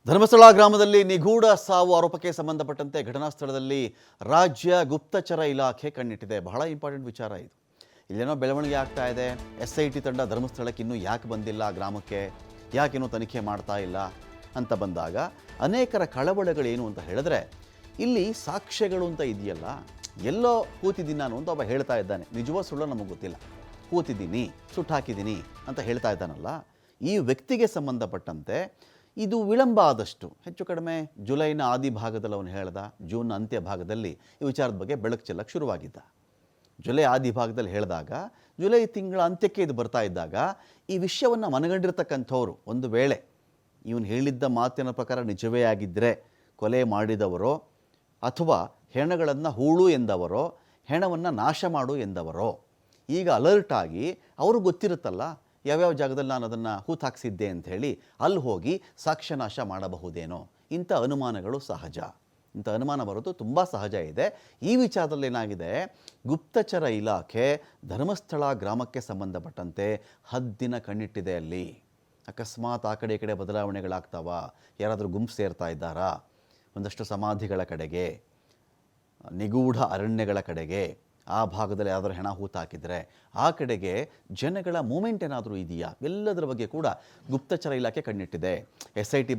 ಧರ್ಮಸ್ಥಳ ಗ್ರಾಮದಲ್ಲಿ ನಿಗೂಢ ಸಾವು ಆರೋಪಕ್ಕೆ ಸಂಬಂಧಪಟ್ಟಂತೆ ಘಟನಾ ಸ್ಥಳದಲ್ಲಿ ರಾಜ್ಯ ಗುಪ್ತಚರ ಇಲಾಖೆ ಕಣ್ಣಿಟ್ಟಿದೆ. ಬಹಳ ಇಂಪಾರ್ಟೆಂಟ್ ವಿಚಾರ ಇದು. ಇಲ್ಲೇನೋ ಬೆಳವಣಿಗೆ ಆಗ್ತಾ ಇದೆ. SIT ತಂಡ ಧರ್ಮಸ್ಥಳಕ್ಕೆ ಇನ್ನೂ ಯಾಕೆ ಬಂದಿಲ್ಲ, ಗ್ರಾಮಕ್ಕೆ ಯಾಕೇನೋ ತನಿಖೆ ಮಾಡ್ತಾ ಇಲ್ಲ ಅಂತ ಬಂದಾಗ ಅನೇಕರ ಕಳವಳಗಳೇನು ಅಂತ ಹೇಳಿದ್ರೆ, ಇಲ್ಲಿ ಸಾಕ್ಷ್ಯಗಳು ಅಂತ ಇದೆಯಲ್ಲ, ಎಲ್ಲೋ ಕೂತಿದ್ದೀನಿ ನಾನು ಅಂತ ಒಬ್ಬ ಹೇಳ್ತಾ ಇದ್ದಾನೆ. ನಿಜವೋ ಸುಳ್ಳೋ ನಮಗೆ ಗೊತ್ತಿಲ್ಲ. ಕೂತಿದ್ದೀನಿ, ಸುಟ್ಟು ಹಾಕಿದ್ದೀನಿ ಅಂತ ಹೇಳ್ತಾ ಇದ್ದಾನಲ್ಲ, ಈ ವ್ಯಕ್ತಿಗೆ ಸಂಬಂಧಪಟ್ಟಂತೆ ಇದು ವಿಳಂಬ ಆದಷ್ಟು ಹೆಚ್ಚು ಕಡಿಮೆ ಜುಲೈನ ಆದಿ ಭಾಗದಲ್ಲಿ ಅವನು ಹೇಳ್ದ, ಜೂನ್ ಅಂತ್ಯ ಭಾಗದಲ್ಲಿ ಈ ವಿಚಾರದ ಬಗ್ಗೆ ಬೆಳಕು ಚೆಲ್ಲಕ್ಕೆ ಶುರುವಾಗಿದ್ದ. ಜುಲೈ ಆದಿ ಭಾಗದಲ್ಲಿ ಹೇಳಿದಾಗ ಜುಲೈ ತಿಂಗಳ ಅಂತ್ಯಕ್ಕೆ ಇದು ಬರ್ತಾ ಇದ್ದಾಗ ಈ ವಿಷಯವನ್ನು ಮನಗಂಡಿರ್ತಕ್ಕಂಥವ್ರು, ಒಂದು ವೇಳೆ ಇವನು ಹೇಳಿದ್ದ ಮಾತಿನ ಪ್ರಕಾರ ನಿಜವೇ ಆಗಿದ್ದರೆ ಕೊಲೆ ಮಾಡಿದವರೋ ಅಥವಾ ಹೆಣಗಳನ್ನು ಹೂಳು ಎಂದವರೋ ಹೆಣವನ್ನು ನಾಶ ಮಾಡು ಎಂದವರೋ ಈಗ ಅಲರ್ಟ್ ಆಗಿ ಅವರು ಗೊತ್ತಿರುತ್ತಲ್ಲ ಯಾವ್ಯಾವ ಜಾಗದಲ್ಲಿ ನಾನು ಅದನ್ನು ಹೂತಾಕ್ಸಿದ್ದೆ ಅಂಥೇಳಿ ಅಲ್ಲಿ ಹೋಗಿ ಸಾಕ್ಷ್ಯನಾಶ ಮಾಡಬಹುದೇನೋ. ಇಂಥ ಅನುಮಾನಗಳು ಸಹಜ. ಇಂಥ ಅನುಮಾನ ಬರೋದು ತುಂಬ ಸಹಜ ಇದೆ. ಈ ವಿಚಾರದಲ್ಲಿ ಏನಾಗಿದೆ, ಗುಪ್ತಚರ ಇಲಾಖೆ ಧರ್ಮಸ್ಥಳ ಗ್ರಾಮಕ್ಕೆ ಸಂಬಂಧಪಟ್ಟಂತೆ ಹದ್ದಿನ ಕಣ್ಣಿಟ್ಟಿದೆ. ಅಲ್ಲಿ ಅಕಸ್ಮಾತ್ ಆ ಕಡೆ ಈ ಕಡೆ ಬದಲಾವಣೆಗಳಾಗ್ತಾವ, ಯಾರಾದರೂ ಗುಂಪು ಸೇರ್ತಾ ಇದ್ದಾರಾ, ಒಂದಷ್ಟು ಸಮಾಧಿಗಳ ಕಡೆಗೆ, ನಿಗೂಢ ಅರಣ್ಯಗಳ ಕಡೆಗೆ, ಆ ಭಾಗದಲ್ಲಿ ಯಾರಾದರೂ ಹೆಣ ಹೂತಾಕಿದರೆ ಆ ಕಡೆಗೆ ಜನಗಳ ಮೂಮೆಂಟ್ ಏನಾದರೂ ಇದೆಯಾ, ಎಲ್ಲದರ ಬಗ್ಗೆ ಕೂಡ ಗುಪ್ತಚರ ಇಲಾಖೆ ಕಣ್ಣಿಟ್ಟಿದೆ. SIT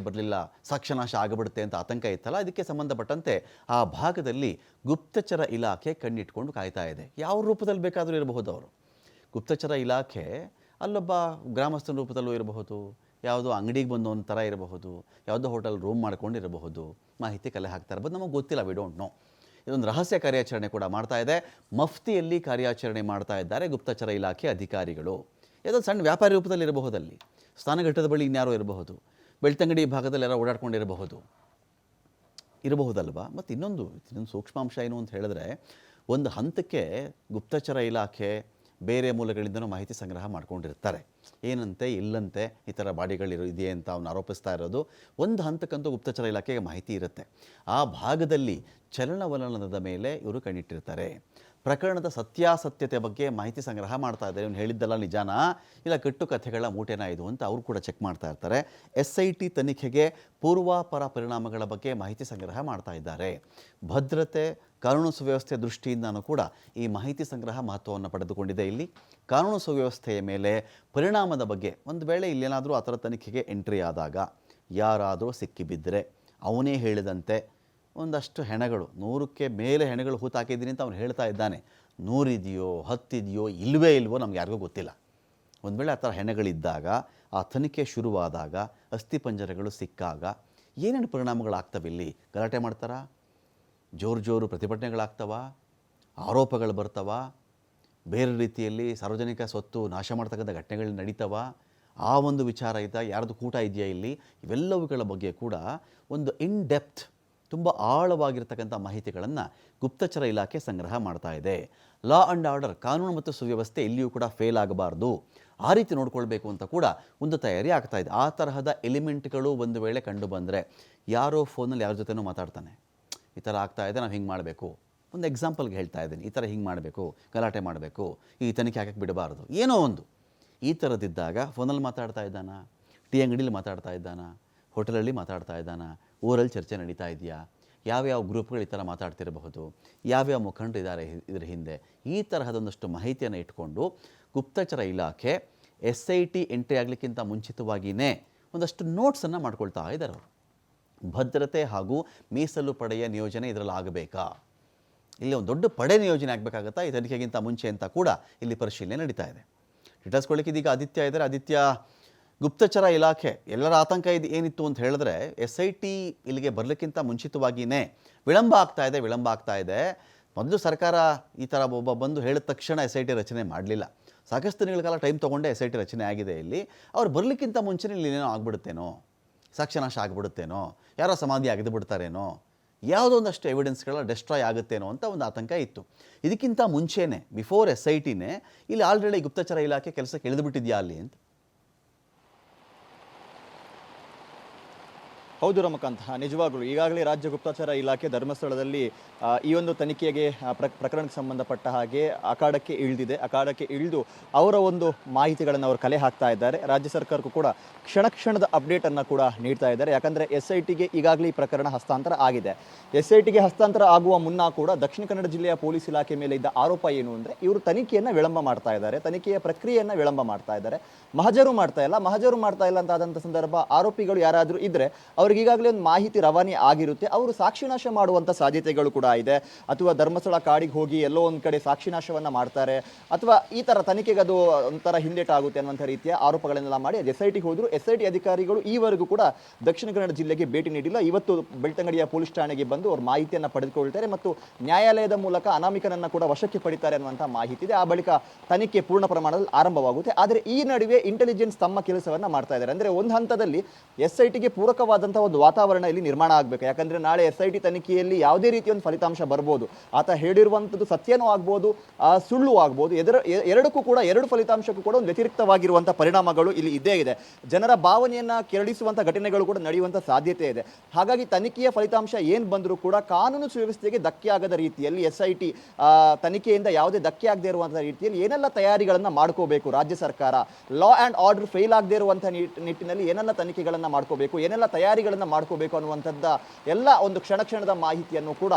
ಬರಲಿಲ್ಲ, ಸಾಕ್ಷ್ಯನಾಶ ಆಗಿಬಿಡುತ್ತೆ ಅಂತ ಆತಂಕ ಇತ್ತಲ್ಲ, ಇದಕ್ಕೆ ಸಂಬಂಧಪಟ್ಟಂತೆ ಆ ಭಾಗದಲ್ಲಿ ಗುಪ್ತಚರ ಇಲಾಖೆ ಕಣ್ಣಿಟ್ಕೊಂಡು ಕಾಯ್ತಾ ಇದೆ. ಯಾವ ರೂಪದಲ್ಲಿ ಬೇಕಾದರೂ ಇರಬಹುದು ಅವರು. ಗುಪ್ತಚರ ಇಲಾಖೆ ಅಲ್ಲೊಬ್ಬ ಗ್ರಾಮಸ್ಥನ ರೂಪದಲ್ಲೂ ಇರಬಹುದು, ಯಾವುದೋ ಅಂಗಡಿಗೆ ಬಂದು ಒಂದು ಥರ ಇರಬಹುದು, ಯಾವುದೋ ಹೋಟೆಲ್ ರೂಮ್ ಮಾಡ್ಕೊಂಡಿರಬಹುದು, ಮಾಹಿತಿ ಕಲೆ ಹಾಕ್ತಾ ಇರ್ಬೋದು, ನಮಗೆ ಗೊತ್ತಿಲ್ಲ, ವಿ ಡೋಂಟ್ ನೋ. ಇದೊಂದು ರಹಸ್ಯ ಕಾರ್ಯಾಚರಣೆ ಕೂಡ ಮಾಡ್ತಾ ಇದೆ. ಮಫ್ತಿಯಲ್ಲಿ ಕಾರ್ಯಾಚರಣೆ ಮಾಡ್ತಾ ಇದ್ದಾರೆ ಗುಪ್ತಚರ ಇಲಾಖೆ ಅಧಿಕಾರಿಗಳು. ಯಾವುದೋ ಸಣ್ಣ ವ್ಯಾಪಾರಿ ರೂಪದಲ್ಲಿ ಇರಬಹುದಲ್ಲಿ, ಸ್ನಾನಘಟ್ಟದ ಬಳಿ ಇನ್ಯಾರೋ ಇರಬಹುದು, ಬೆಳ್ತಂಗಡಿ ಭಾಗದಲ್ಲಿ ಯಾರೋ ಇರಬಹುದಲ್ವಾ. ಮತ್ತು ಇನ್ನೊಂದು ಸೂಕ್ಷ್ಮಾಂಶ ಏನು ಅಂತ ಹೇಳಿದ್ರೆ, ಒಂದು ಹಂತಕ್ಕೆ ಗುಪ್ತಚರ ಇಲಾಖೆ ಬೇರೆ ಮೂಲಗಳಿಂದನೂ ಮಾಹಿತಿ ಸಂಗ್ರಹ ಮಾಡ್ಕೊಂಡಿರ್ತಾರೆ. ಏನಂತೆ ಇಲ್ಲಂತೆ ಈ ಥರ ಬಾಡಿಗಳಿದೆ ಅಂತ ಅವನು ಆರೋಪಿಸ್ತಾ ಇರೋದು. ಒಂದು ಹಂತಕ್ಕಂತೂ ಗುಪ್ತಚರ ಇಲಾಖೆಗೆ ಮಾಹಿತಿ ಇರುತ್ತೆ. ಆ ಭಾಗದಲ್ಲಿ ಚಲನವಲನದ ಮೇಲೆ ಇವರು ಕಣ್ಣಿಟ್ಟಿರ್ತಾರೆ. ಪ್ರಕರಣದ ಸತ್ಯಾಸತ್ಯತೆ ಬಗ್ಗೆ ಮಾಹಿತಿ ಸಂಗ್ರಹ ಮಾಡ್ತಾ ಇದ್ದಾರೆ. ಇವನು ಹೇಳಿದ್ದಲ್ಲ ನಿಜಾನಾ ಇಲ್ಲ ಕಟ್ಟು ಕಥೆಗಳ ಮೂಟೆನಾ ಇದು ಅಂತ ಅವರು ಕೂಡ ಚೆಕ್ ಮಾಡ್ತಾ ಇರ್ತಾರೆ. SIT ತನಿಖೆಗೆ ಪೂರ್ವಾಪರ ಪರಿಣಾಮಗಳ ಬಗ್ಗೆ ಮಾಹಿತಿ ಸಂಗ್ರಹ ಮಾಡ್ತಾ ಇದ್ದಾರೆ. ಭದ್ರತೆ, ಕಾನೂನು ಸುವ್ಯವಸ್ಥೆ ದೃಷ್ಟಿಯಿಂದನೂ ಕೂಡ ಈ ಮಾಹಿತಿ ಸಂಗ್ರಹ ಮಹತ್ವವನ್ನು ಪಡೆದುಕೊಂಡಿದೆ. ಇಲ್ಲಿ ಕಾನೂನು ಸುವ್ಯವಸ್ಥೆಯ ಮೇಲೆ ಪರಿಣಾಮದ ಬಗ್ಗೆ, ಒಂದು ವೇಳೆ ಇಲ್ಲೇನಾದರೂ ಆ ಥರ ತನಿಖೆಗೆ ಎಂಟ್ರಿ ಆದಾಗ ಯಾರಾದರೂ ಸಿಕ್ಕಿಬಿದ್ದರೆ, ಅವನೇ ಹೇಳಿದಂತೆ ಒಂದಷ್ಟು ಹೆಣಗಳು, 100ಕ್ಕೆ ಮೇಲೆ ಹೆಣಗಳು ಹೂತಾಕಿದ್ದೀನಿ ಅಂತ ಅವನು ಹೇಳ್ತಾ ಇದ್ದಾನೆ. 100 ಇದೆಯೋ 10 ಇದೆಯೋ ಇಲ್ವೋ ನಮ್ಗೆ ಯಾರಿಗೂ ಗೊತ್ತಿಲ್ಲ. ಒಂದು ವೇಳೆ ಆ ಥರ ಹೆಣಗಳಿದ್ದಾಗ, ಆ ತನಿಖೆ ಶುರುವಾದಾಗ, ಅಸ್ಥಿಪಂಜರಗಳು ಸಿಕ್ಕಾಗ ಏನೇನು ಪರಿಣಾಮಗಳಾಗ್ತವೆ? ಇಲ್ಲಿ ಗಲಾಟೆ ಮಾಡ್ತಾರಾ, ಜೋರು ಪ್ರತಿಭಟನೆಗಳಾಗ್ತವ, ಆರೋಪಗಳು ಬರ್ತವ, ಬೇರೆ ರೀತಿಯಲ್ಲಿ ಸಾರ್ವಜನಿಕ ಸ್ವತ್ತು ನಾಶ ಮಾಡ್ತಕ್ಕಂಥ ಘಟನೆಗಳು ನಡೀತವ, ಆ ಒಂದು ವಿಚಾರ ಇದ್ದ, ಯಾರ್ದು ಕೂಟ ಇದೆಯಾ ಇಲ್ಲಿ, ಇವೆಲ್ಲವುಗಳ ಬಗ್ಗೆ ಕೂಡ ಒಂದು ಇನ್ ಡೆಪ್ತ್, ತುಂಬ ಆಳವಾಗಿರ್ತಕ್ಕಂಥ ಮಾಹಿತಿಗಳನ್ನು ಗುಪ್ತಚರ ಇಲಾಖೆ ಸಂಗ್ರಹ ಮಾಡ್ತಾ ಇದೆ. ಲಾ ಆ್ಯಂಡ್ ಆರ್ಡರ್, ಕಾನೂನು ಮತ್ತು ಸುವ್ಯವಸ್ಥೆ ಎಲ್ಲಿಯೂ ಕೂಡ ಫೇಲ್ ಆಗಬಾರ್ದು, ಆ ರೀತಿ ನೋಡ್ಕೊಳ್ಬೇಕು ಅಂತ ಕೂಡ ಒಂದು ತಯಾರಿ ಆಗ್ತಾ ಇದೆ. ಆ ತರಹದ ಎಲಿಮೆಂಟ್ಗಳು ಒಂದು ವೇಳೆ ಕಂಡು ಬಂದರೆ, ಯಾರೋ ಫೋನಲ್ಲಿ ಯಾರ ಜೊತೆನೂ ಮಾತಾಡ್ತಾನೆ, ಈ ಥರ ಆಗ್ತಾ ಇದೆ, ನಾವು ಹಿಂಗೆ ಮಾಡಬೇಕು, ಒಂದು ಎಕ್ಸಾಂಪಲ್ಗೆ ಹೇಳ್ತಾ ಇದ್ದೀನಿ, ಈ ಥರ ಹಿಂಗೆ ಮಾಡಬೇಕು, ಗಲಾಟೆ ಮಾಡಬೇಕು, ಈ ತನಿಖೆ ಹಾಕಕ್ಕೆ ಬಿಡಬಾರ್ದು, ಏನೋ ಒಂದು ಈ ಥರದ್ದಿದ್ದಾಗ ಫೋನಲ್ಲಿ ಮಾತಾಡ್ತಾ ಇದ್ದಾನ, ಟೀ ಅಂಗಡಿಲಿ ಮಾತಾಡ್ತಾ ಇದ್ದಾನ, ಹೋಟೆಲಲ್ಲಿ ಮಾತಾಡ್ತಾ ಇದ್ದಾನ, ಊರಲ್ಲಿ ಚರ್ಚೆ ನಡೀತಾ ಇದೆಯಾ, ಯಾವ್ಯಾವ ಗ್ರೂಪ್ಗಳು ಈ ಥರ ಮಾತಾಡ್ತಿರಬಹುದು, ಯಾವ್ಯಾವ ಮುಖಂಡರು ಇದ್ದಾರೆ ಇದರ ಹಿಂದೆ, ಈ ತರಹದೊಂದಷ್ಟು ಮಾಹಿತಿಯನ್ನು ಇಟ್ಕೊಂಡು ಗುಪ್ತಚರ ಇಲಾಖೆ SIT ಎಂಟ್ರಿ ಆಗಲಿಕ್ಕಿಂತ ಮುಂಚಿತವಾಗಿಯೇ ಒಂದಷ್ಟು ನೋಟ್ಸನ್ನು ಮಾಡ್ಕೊಳ್ತಾ ಇದ್ದಾರೆ ಅವರು. ಭದ್ರತೆ ಹಾಗೂ ಮೀಸಲು ಪಡೆಯ ನಿಯೋಜನೆ ಇದರಲ್ಲಿ ಆಗಬೇಕಾ, ಇಲ್ಲಿ ಒಂದು ದೊಡ್ಡ ಪಡೆ ನಿಯೋಜನೆ ಆಗಬೇಕಾಗತ್ತಾ ಈ ತನಿಖೆಗಿಂತ ಮುಂಚೆ ಅಂತ ಕೂಡ ಇಲ್ಲಿ ಪರಿಶೀಲನೆ ನಡೀತಾ ಇದೆ. ಡೀಟೇಲ್ಸ್ಕೊಳ್ಳಿಕ್ಕೆ ಇದೀಗ ಆದಿತ್ಯ ಇದ್ದಾರೆ. ಆದಿತ್ಯ, ಗುಪ್ತಚರ ಇಲಾಖೆ ಎಲ್ಲರ ಆತಂಕ ಏನಿತ್ತು ಅಂತ ಹೇಳಿದ್ರೆ, SIT ಇಲ್ಲಿಗೆ ಬರಲಿಕ್ಕಿಂತ ಮುಂಚಿತವಾಗಿಯೇ ವಿಳಂಬ ಆಗ್ತಾ ಇದೆ. ಮೊದಲು ಸರ್ಕಾರ ಈ ಥರ ಒಬ್ಬ ಬಂದು ಹೇಳಿದ ತಕ್ಷಣ SIT ರಚನೆ ಮಾಡಲಿಲ್ಲ, ಸಾಕಷ್ಟು ದಿನಗಳ ಕಾಲ ಟೈಮ್ ತೊಗೊಂಡೆ SIT ರಚನೆ ಆಗಿದೆ. ಇಲ್ಲಿ ಅವ್ರು ಬರಲಿಕ್ಕಿಂತ ಮುಂಚೆ ಇಲ್ಲಿ ಏನೇನೋ ಆಗ್ಬಿಡುತ್ತೇನೋ, ಸಾಕ್ಷ್ಯನಾಶ ಆಗಿಬಿಡುತ್ತೇನೋ, ಯಾರೋ ಸಮಾಧಿ ಅಗೆದು ಬಿಡ್ತಾರೇನೋ, ಯಾವುದೋ ಒಂದಷ್ಟು ಎವಿಡೆನ್ಸ್ಗಳ ಡೆಸ್ಟ್ರಾಯ್ ಆಗುತ್ತೇನೋ ಅಂತ ಒಂದು ಆತಂಕ ಇತ್ತು. ಇದಕ್ಕಿಂತ ಮುಂಚೆನೇ, ಬಿಫೋರ್ SITನೇ ಇಲ್ಲಿ ಆಲ್ರೆಡಿ ಗುಪ್ತಚರ ಇಲಾಖೆ ಕೆಲಸಕ್ಕೆ ಇಳಿದುಬಿಟ್ಟಿದೆಯಾ ಅಲ್ಲಿ ಅಂತ? ಹೌದು ರಮಕಾಂತ್, ನಿಜವಾಗ್ಲೂ ಈಗಾಗಲೇ ರಾಜ್ಯ ಗುಪ್ತಚರ ಇಲಾಖೆ ಧರ್ಮಸ್ಥಳದಲ್ಲಿ ಈ ಒಂದು ತನಿಖೆಗೆ ಪ್ರಕರಣಕ್ಕೆ ಸಂಬಂಧಪಟ್ಟ ಹಾಗೆ ಅಖಾಡಕ್ಕೆ ಇಳಿದು ಅವರ ಒಂದು ಮಾಹಿತಿಗಳನ್ನು ಅವರು ಕಲೆ ಹಾಕ್ತಾ ಇದ್ದಾರೆ. ರಾಜ್ಯ ಸರ್ಕಾರಕ್ಕೂ ಕೂಡ ಕ್ಷಣದ ಅಪ್ಡೇಟ್ ಅನ್ನು ಕೂಡ ನೀಡ್ತಾ ಇದ್ದಾರೆ. ಯಾಕಂದರೆ SITಗೆ ಈಗಾಗಲೇ ಈ ಪ್ರಕರಣ ಹಸ್ತಾಂತರ ಆಗಿದೆ. SITಗೆ ಹಸ್ತಾಂತರ ಆಗುವ ಮುನ್ನ ಕೂಡ ದಕ್ಷಿಣ ಕನ್ನಡ ಜಿಲ್ಲೆಯ ಪೊಲೀಸ್ ಇಲಾಖೆ ಮೇಲೆ ಇದ್ದ ಆರೋಪ ಏನು ಅಂದರೆ ಇವರು ತನಿಖೆಯನ್ನು ವಿಳಂಬ ಮಾಡ್ತಾ ಇದ್ದಾರೆ, ತನಿಖೆಯ ಪ್ರಕ್ರಿಯೆಯನ್ನು ವಿಳಂಬ ಮಾಡ್ತಾ ಇದ್ದಾರೆ, ಮಹಜರು ಮಾಡ್ತಾ ಇಲ್ಲ ಅಂತ ಆದಂಥ ಸಂದರ್ಭ ಆರೋಪಿಗಳು ಯಾರಾದರೂ ಇದ್ದರೆ ಅವ್ರಿಗೆ ಈಗಾಗಲೇ ಒಂದು ಮಾಹಿತಿ ರವಾನೆ ಆಗಿರುತ್ತೆ, ಅವರು ಸಾಕ್ಷಿನಾಶ ಮಾಡುವಂಥ ಸಾಧ್ಯತೆಗಳು ಕೂಡ ಇದೆ. ಅಥವಾ ಧರ್ಮಸ್ಥಳ ಕಾಡಿಗೆ ಹೋಗಿ ಎಲ್ಲೋ ಒಂದು ಕಡೆ ಸಾಕ್ಷಿನಾಶವನ್ನು ಮಾಡ್ತಾರೆ, ಅಥವಾ ಈ ಥರ ತನಿಖೆಗೆ ಅದು ಒಂಥರ ಹಿಂದೇಟಾಗುತ್ತೆ ಅನ್ನುವಂಥ ರೀತಿಯ ಆರೋಪಗಳನ್ನೆಲ್ಲ ಮಾಡಿ SITಗೆ ಹೋದರು. SIT ಅಧಿಕಾರಿಗಳು ಈವರೆಗೂ ಕೂಡ ದಕ್ಷಿಣ ಕನ್ನಡ ಜಿಲ್ಲೆಗೆ ಭೇಟಿ ನೀಡಿಲ್ಲ. ಇವತ್ತು ಬೆಳ್ತಂಗಡಿಯ ಪೊಲೀಸ್ ಠಾಣೆಗೆ ಬಂದು ಅವ್ರ ಮಾಹಿತಿಯನ್ನು ಪಡೆದುಕೊಳ್ತಾರೆ ಮತ್ತು ನ್ಯಾಯಾಲಯದ ಮೂಲಕ ಅನಾಮಿಕನನ್ನು ಕೂಡ ವಶಕ್ಕೆ ಪಡಿತಾರೆ ಅನ್ನುವಂಥ ಮಾಹಿತಿ ಇದೆ. ಆ ಬಳಿಕ ತನಿಖೆ ಪೂರ್ಣ ಪ್ರಮಾಣದಲ್ಲಿ ಆರಂಭವಾಗುತ್ತೆ. ಆದರೆ ಈ ನಡುವೆ ಇಂಟೆಲಿಜೆನ್ಸ್ ತಮ್ಮ ಕೆಲಸವನ್ನು ಮಾಡ್ತಾ ಇದ್ದಾರೆ. ಅಂದರೆ ಒಂದು ಹಂತದಲ್ಲಿ SITಗೆ ಪೂರಕವಾದಂಥ ಒಂದು ವಾತಾವರಣ ಇಲ್ಲಿ ನಿರ್ಮಾಣ ಆಗಬೇಕು. ಯಾಕಂದರೆ ನಾಳೆ SIT ತನಿಖೆಯಲ್ಲಿ ಯಾವುದೇ ರೀತಿಯ ಒಂದು ಫಲಿತಾಂಶ ಬರ್ಬೋದು, ಆತ ಹೇಳಿರುವಂಥದ್ದು ಸತ್ಯನೂ ಆಗ್ಬೋದು, ಸುಳ್ಳು ಆಗ್ಬೋದು. ಎರಡಕ್ಕೂ ಕೂಡ ಎರಡು ಫಲಿತಾಂಶಕ್ಕೂ ಕೂಡ ಒಂದು ವ್ಯತಿರಿಕ್ತವಾಗಿರುವಂಥ ಪರಿಣಾಮಗಳು ಇಲ್ಲಿ ಇದ್ದೇ ಇದೆ. ಜನರ ಭಾವನೆಯನ್ನು ಕೆರಳಿಸುವಂಥ ಘಟನೆಗಳು ಕೂಡ ನಡೆಯುವಂಥ ಸಾಧ್ಯತೆ ಇದೆ. ಹಾಗಾಗಿ ತನಿಖೆಯ ಫಲಿತಾಂಶ ಏನು ಬಂದರೂ ಕೂಡ ಕಾನೂನು ಸುವ್ಯವಸ್ಥೆಗೆ ಧಕ್ಕೆ ಆಗದ ರೀತಿಯಲ್ಲಿ SIT ತನಿಖೆಯಿಂದ ಯಾವುದೇ ಧಕ್ಕೆ ಆಗದೇ ಇರುವಂಥ ರೀತಿಯಲ್ಲಿ ಏನೆಲ್ಲ ತಯಾರಿಗಳನ್ನು ಮಾಡ್ಕೋಬೇಕು ರಾಜ್ಯ ಸರ್ಕಾರ, ಲಾ ಆ್ಯಂಡ್ ಆರ್ಡರ್ ಫೇಲ್ ಆಗದೇ ಇರುವಂಥ ನಿಟ್ಟಿನಲ್ಲಿ ಏನೆಲ್ಲ ತನಿಖೆಗಳನ್ನು ಮಾಡ್ಕೋಬೇಕು, ಏನೆಲ್ಲ ತಯಾರಿಗಳನ್ನು ಮಾಡ್ಕೋಬೇಕು ಅನ್ನುವಂಥದ್ದು ಎಲ್ಲ ಒಂದು ಕ್ಷಣದ ಮಾಹಿತಿಯನ್ನು ಕೂಡ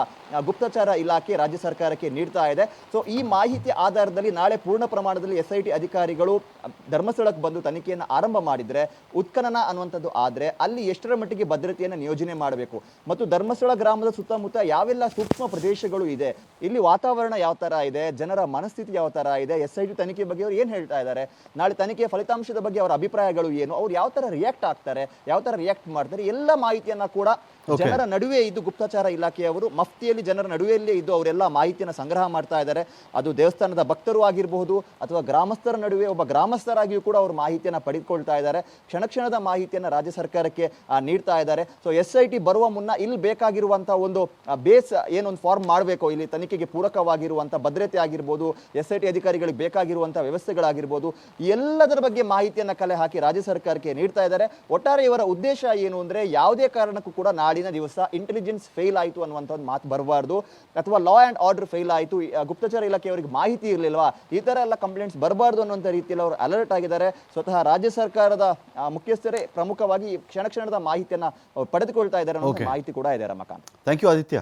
ಗುಪ್ತಚರ ಇಲಾಖೆ ರಾಜ್ಯ ಸರ್ಕಾರಕ್ಕೆ ನೀಡ್ತಾ ಇದೆ. ಸೊ ಈ ಮಾಹಿತಿ ಆಧಾರದಲ್ಲಿ ನಾಳೆ ಪೂರ್ಣ ಪ್ರಮಾಣದಲ್ಲಿ SIT ಅಧಿಕಾರಿಗಳು ಧರ್ಮಸ್ಥಳಕ್ಕೆ ಬಂದು ತನಿಖೆಯನ್ನು ಆರಂಭ ಮಾಡಿದರೆ, ಉತ್ಖನನ ಅನ್ನುವಂಥದ್ದು ಆದರೆ ಅಲ್ಲಿ ಎಷ್ಟರ ಮಟ್ಟಿಗೆ ಭದ್ರತೆಯನ್ನು ನಿಯೋಜನೆ ಮಾಡಬೇಕು ಮತ್ತು ಧರ್ಮಸ್ಥಳ ಗ್ರಾಮದ ಸುತ್ತಮುತ್ತ ಯಾವೆಲ್ಲ ಸೂಕ್ಷ್ಮ ಪ್ರದೇಶಗಳು ಇದೆ, ಇಲ್ಲಿ ವಾತಾವರಣ ಯಾವ ಥರ ಇದೆ, ಜನರ ಮನಸ್ಥಿತಿ ಯಾವ ಥರ ಇದೆ, SIT ತನಿಖೆ ಬಗ್ಗೆ ಅವರು ಏನು ಹೇಳ್ತಾ ಇದ್ದಾರೆ, ನಾಳೆ ತನಿಖೆಯ ಫಲಿತಾಂಶದ ಬಗ್ಗೆ ಅವರ ಅಭಿಪ್ರಾಯಗಳು ಏನು, ಅವ್ರು ಯಾವ ಥರ ರಿಯಾಕ್ಟ್ ಆಗ್ತಾರೆ, ಯಾವ ಥರ ರಿಯಾಕ್ಟ್ ಮಾಡ್ತಾರೆ, ಎಲ್ಲ ಮಾಹಿತಿಯನ್ನು ಕೂಡ ಜನರ ನಡುವೆ ಇದ್ದು ಗುಪ್ತಚರ ಇಲಾಖೆಯವರು ಮಫ್ತಿಯಲ್ಲಿ ಜನರ ನಡುವೆಯಲ್ಲೇ ಇದ್ದು ಅವರೆಲ್ಲ ಮಾಹಿತಿಯನ್ನು ಸಂಗ್ರಹ ಮಾಡ್ತಾ ಇದ್ದಾರೆ. ಅದು ದೇವಸ್ಥಾನದ ಭಕ್ತರು ಆಗಿರಬಹುದು ಅಥವಾ ಗ್ರಾಮಸ್ಥರ ನಡುವೆ ಒಬ್ಬ ಗ್ರಾಮಸ್ಥರಾಗಿಯೂ ಕೂಡ ಅವರು ಮಾಹಿತಿಯನ್ನು ಪಡೆದುಕೊಳ್ತಾ ಇದ್ದಾರೆ. ಕ್ಷಣದ ಮಾಹಿತಿಯನ್ನು ರಾಜ್ಯ ಸರ್ಕಾರಕ್ಕೆ ನೀಡ್ತಾ ಇದ್ದಾರೆ. ಸೊ SIT ಬರುವ ಮುನ್ನ ಇಲ್ಲಿ ಬೇಕಾಗಿರುವಂಥ ಒಂದು ಬೇಸ್ ಏನೊಂದು ಫಾರ್ಮ್ ಮಾಡಬೇಕು, ಇಲ್ಲಿ ತನಿಖೆಗೆ ಪೂರಕವಾಗಿರುವಂಥ ಭದ್ರತೆ ಆಗಿರ್ಬೋದು, SIT ಅಧಿಕಾರಿಗಳಿಗೆ ಬೇಕಾಗಿರುವಂಥ ವ್ಯವಸ್ಥೆಗಳಾಗಿರ್ಬೋದು, ಎಲ್ಲದರ ಬಗ್ಗೆ ಮಾಹಿತಿಯನ್ನು ಕಲೆ ಹಾಕಿ ರಾಜ್ಯ ಸರ್ಕಾರಕ್ಕೆ ನೀಡ್ತಾ ಇದ್ದಾರೆ. ಒಟ್ಟಾರೆ ಇವರ ಉದ್ದೇಶ ಏನು ಅಂದರೆ ಯಾವುದೇ ಕಾರಣಕ್ಕೂ ಕೂಡ ನಾಡಿನ ದಿವಸ ಇಂಟೆಲಿಜೆನ್ಸ್ ಫೇಲ್ ಆಯಿತು ಅನ್ನುವಂಥ ಒಂದು ಮಾತು ಬರಬಾರ್ದು, ಅಥವಾ ಲಾ ಆ್ಯಂಡ್ ಆರ್ಡರ್ ಫೇಲ್ ಆಯಿತು, ಗುಪ್ತಚರ ಇಲಾಖೆಯವರಿಗೆ ಮಾಹಿತಿ ಇರಲಿಲ್ವಾ, ಈ ಥರ ಎಲ್ಲ ಕಂಪ್ಲೇಂಟ್ಸ್ ಬರಬಾರ್ದು ಅನ್ನುವಂಥ ರೀತಿಯಲ್ಲಿ ಅವರು ಅಲರ್ಟ್ ಆಗಿದ್ದಾರೆ. ಸ್ವತಃ ರಾಜ್ಯ ಸರ್ಕಾರದ ಮುಖ್ಯಸ್ಥರೇ ಪ್ರಮುಖವಾಗಿ ಕ್ಷಣದ ಮಾಹಿತಿಯನ್ನು ಪಡೆದುಕೊಳ್ತಾ ಇದ್ದಾರೆ ಅನ್ನೋ ಮಾಹಿತಿ ಕೂಡ ಇದೆ. Ramakant, thank you Aditya.